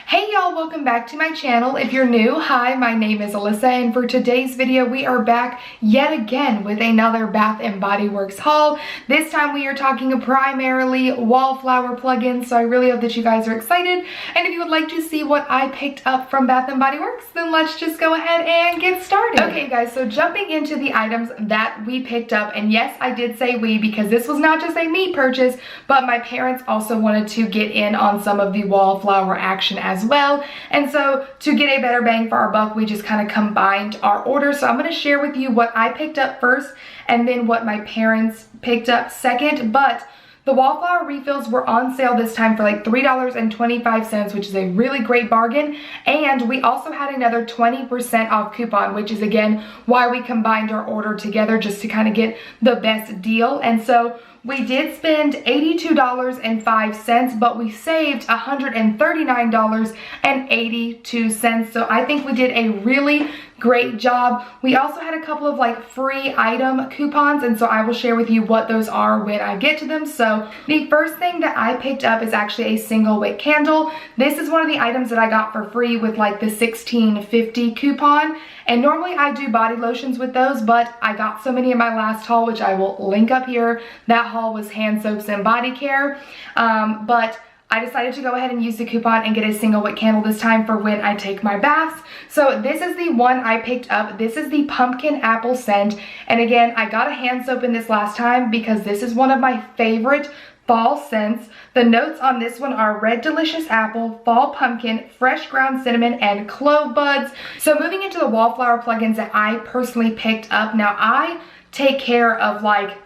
Hey y'all, welcome back to my channel. If you're new, hi, my name is Alyssa, and for today's video we are back yet again with another Bath & Body Works haul. This time we are talking primarily Wallflower plugins, so I really hope that you guys are excited. And if you would like to see what I picked up from Bath & Body Works, then let's just go ahead and get started. Okay guys, so jumping into the items that we picked up, and yes, I did say we because this was not just a me purchase, but my parents also wanted to get in on some of the Wallflower action as well, and so to get a better bang for our buck, we just kind of combined our order. So I'm going to share with you what I picked up first and then what my parents picked up second. But the Wallflower refills were on sale this time for like $3.25, which is a really great bargain. And we also had another 20% off coupon, which is again why we combined our order together, just to kind of get the best deal. And so we did spend $82.05, but we saved $139.82. So I think we did a really great job. We also had a couple of like free item coupons, and so I will share with you what those are when I get to them. So the first thing that I picked up is actually a single wick candle. This is one of the items that I got for free with like the $16.50 coupon. And normally I do body lotions with those, but I got so many in my last haul, which I will link up here. That haul was hand soaps and body care. But I decided to go ahead and use the coupon and get a single wick candle this time for when I take my baths. So this is the one I picked up. This is the pumpkin apple scent. And again, I got a hand soap in this last time because this is one of my favorite fall scents. The notes on this one are red delicious apple, fall pumpkin, fresh ground cinnamon, and clove buds. So moving into the Wallflower plugins that I personally picked up. Now I take care of like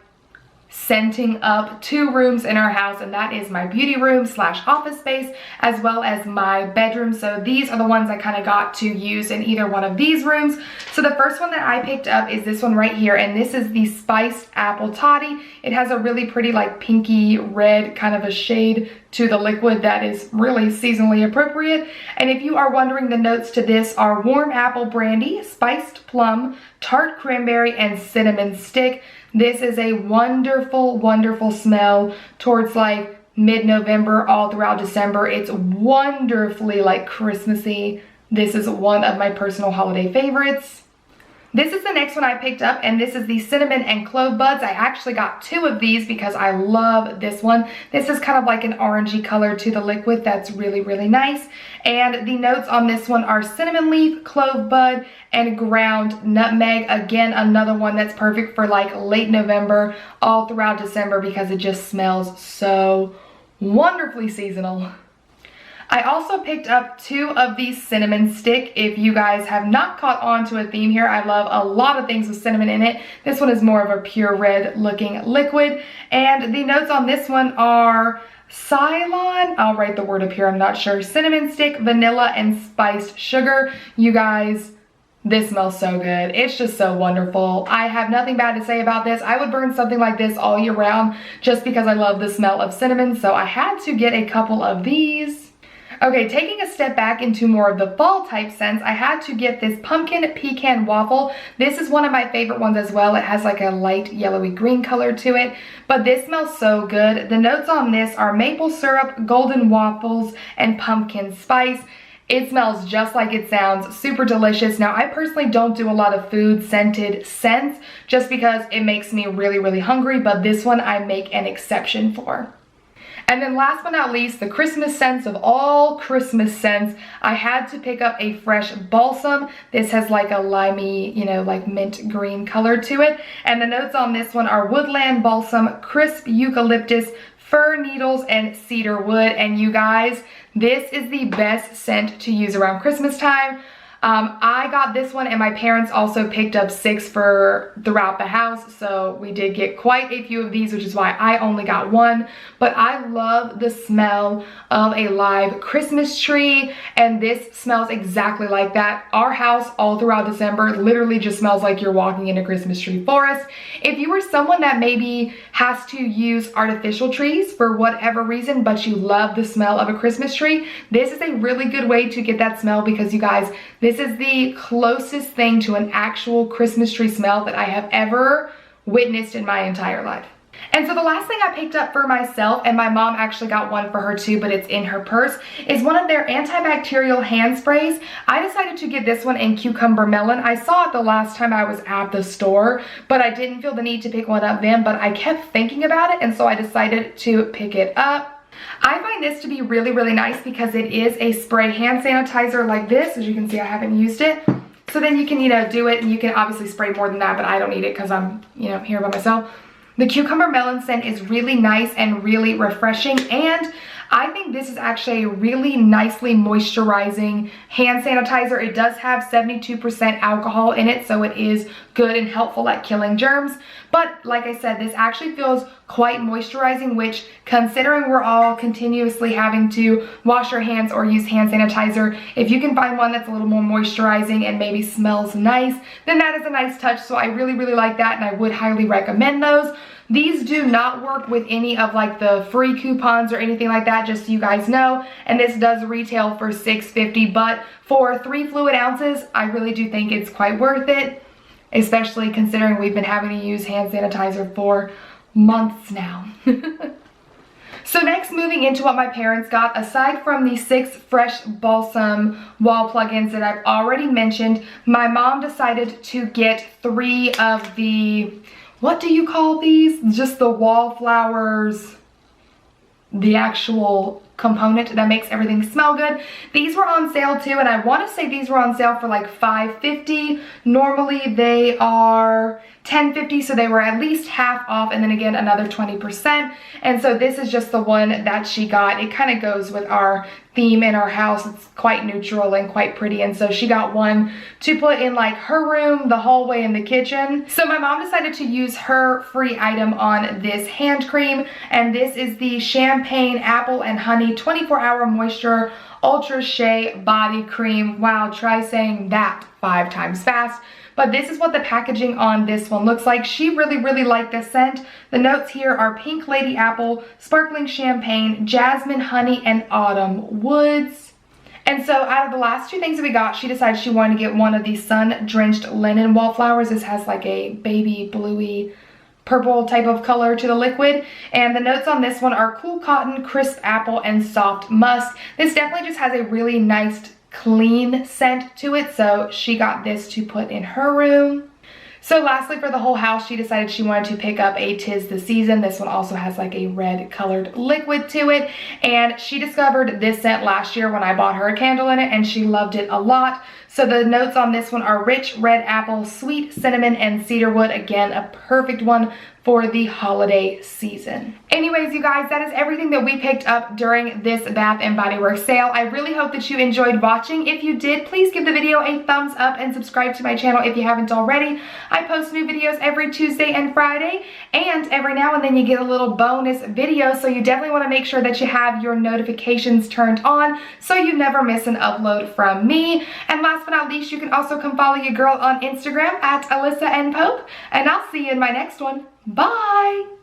scenting up 2 rooms in our house, and that is my beauty room / office space as well as my bedroom. So these are the ones I kind of got to use in either one of these rooms. So the first one that I picked up is this one right here, and this is the Spiced Apple Toddy. It has a really pretty like pinky red kind of a shade to the liquid that is really seasonally appropriate. And if you are wondering, the notes to this are warm apple brandy, spiced plum, tart cranberry, and cinnamon stick. This is a wonderful, wonderful smell towards like mid-November all throughout December. It's wonderfully like Christmassy. This is one of my personal holiday favorites. This is the next one I picked up, and this is the cinnamon and clove buds. I actually got 2 of these because I love this one. This is kind of like an orangey color to the liquid that's really, really nice. And the notes on this one are cinnamon leaf, clove bud, and ground nutmeg. Again, another one that's perfect for like late November all throughout December because it just smells so wonderfully seasonal. I also picked up 2 of these cinnamon stick. If you guys have not caught on to a theme here, I love a lot of things with cinnamon in it. This one is more of a pure red looking liquid. And the notes on this one are Ceylon, I'll write the word up here, I'm not sure, cinnamon stick, vanilla, and spiced sugar. You guys, this smells so good. It's just so wonderful. I have nothing bad to say about this. I would burn something like this all year round just because I love the smell of cinnamon. So I had to get a couple of these. Okay, taking a step back into more of the fall type scents, I had to get this pumpkin pecan waffle. This is one of my favorite ones as well. It has like a light yellowy green color to it, but this smells so good. The notes on this are maple syrup, golden waffles, and pumpkin spice. It smells just like it sounds, super delicious. Now, I personally don't do a lot of food scented scents just because it makes me really, really hungry, but this one I make an exception for. And then last but not least, the Christmas scents of all Christmas scents, I had to pick up a fresh balsam. This has like a limey, you know, like mint green color to it. And the notes on this one are woodland balsam, crisp eucalyptus, fir needles, and cedar wood. And you guys, this is the best scent to use around Christmas time. I got this one, and my parents also picked up 6 for throughout the house, so we did get quite a few of these, which is why I only got 1. But I love the smell of a live Christmas tree, and this smells exactly like that. Our house all throughout December literally just smells like you're walking in a Christmas tree forest. If you are someone that maybe has to use artificial trees for whatever reason, but you love the smell of a Christmas tree, this is a really good way to get that smell, because you guys, this is the closest thing to an actual Christmas tree smell that I have ever witnessed in my entire life. And so the last thing I picked up for myself, and my mom actually got one for her too, but it's in her purse, is one of their antibacterial hand sprays. I decided to get this one in Cucumber Melon. I saw it the last time I was at the store, but I didn't feel the need to pick one up then, but I kept thinking about it, and so I decided to pick it up. I find this to be really, really nice because it is a spray hand sanitizer like this. As you can see, I haven't used it. So then you can, do it, and you can obviously spray more than that, but I don't need it because I'm, here by myself. The Cucumber Melon scent is really nice and really refreshing, and I think this is actually a really nicely moisturizing hand sanitizer. It does have 72% alcohol in it, so it is good and helpful at killing germs. But like I said, this actually feels quite moisturizing, which, considering we're all continuously having to wash our hands or use hand sanitizer, if you can find one that's a little more moisturizing and maybe smells nice, then that is a nice touch. So I really, really like that, and I would highly recommend those. These do not work with any of like the free coupons or anything like that, just so you guys know. And this does retail for $6.50, but for 3 fluid ounces, I really do think it's quite worth it, especially considering we've been having to use hand sanitizer for months now. So next, moving into what my parents got, aside from the 6 fresh balsam wall plugins that I've already mentioned, my mom decided to get 3 of the, what do you call these? Just the Wallflowers, the actual component that makes everything smell good. These were on sale too, and I want to say these were on sale for like $5.50. Normally they are $10.50, so they were at least half off, and then again another 20%. And so this is just the one that she got. It kind of goes with our theme in our house. It's quite neutral and quite pretty, and so she got one to put in like her room, the hallway, and the kitchen. So my mom decided to use her free item on this hand cream, and this is the Champagne Apple and Honey 24-Hour Moisture Ultra Shea Body Cream. Wow, try saying that 5 times fast. But this is what the packaging on this one looks like. She really, really liked the scent. The notes here are Pink Lady Apple, Sparkling Champagne, Jasmine Honey, and Autumn Woods. And so out of the last 2 things that we got, she decided she wanted to get one of these sun-drenched linen wallflowers. This has like a baby bluey purple type of color to the liquid, and the notes on this one are cool cotton, crisp apple, and soft musk. This definitely just has a really nice clean scent to it, so she got this to put in her room. So lastly, for the whole house, she decided she wanted to pick up a 'Tis the Season. This one also has like a red colored liquid to it, and she discovered this scent last year when I bought her a candle in it, and she loved it a lot. So the notes on this one are rich red apple, sweet cinnamon, and cedarwood. Again, a perfect one for the holiday season. Anyways, you guys, that is everything that we picked up during this Bath & Body Works sale. I really hope that you enjoyed watching. If you did, please give the video a thumbs up and subscribe to my channel if you haven't already. I post new videos every Tuesday and Friday, and every now and then you get a little bonus video, so you definitely want to make sure that you have your notifications turned on so you never miss an upload from me. And last but not least, you can also come follow your girl on Instagram at Alyssa and Pope, and I'll see you in my next one. Bye!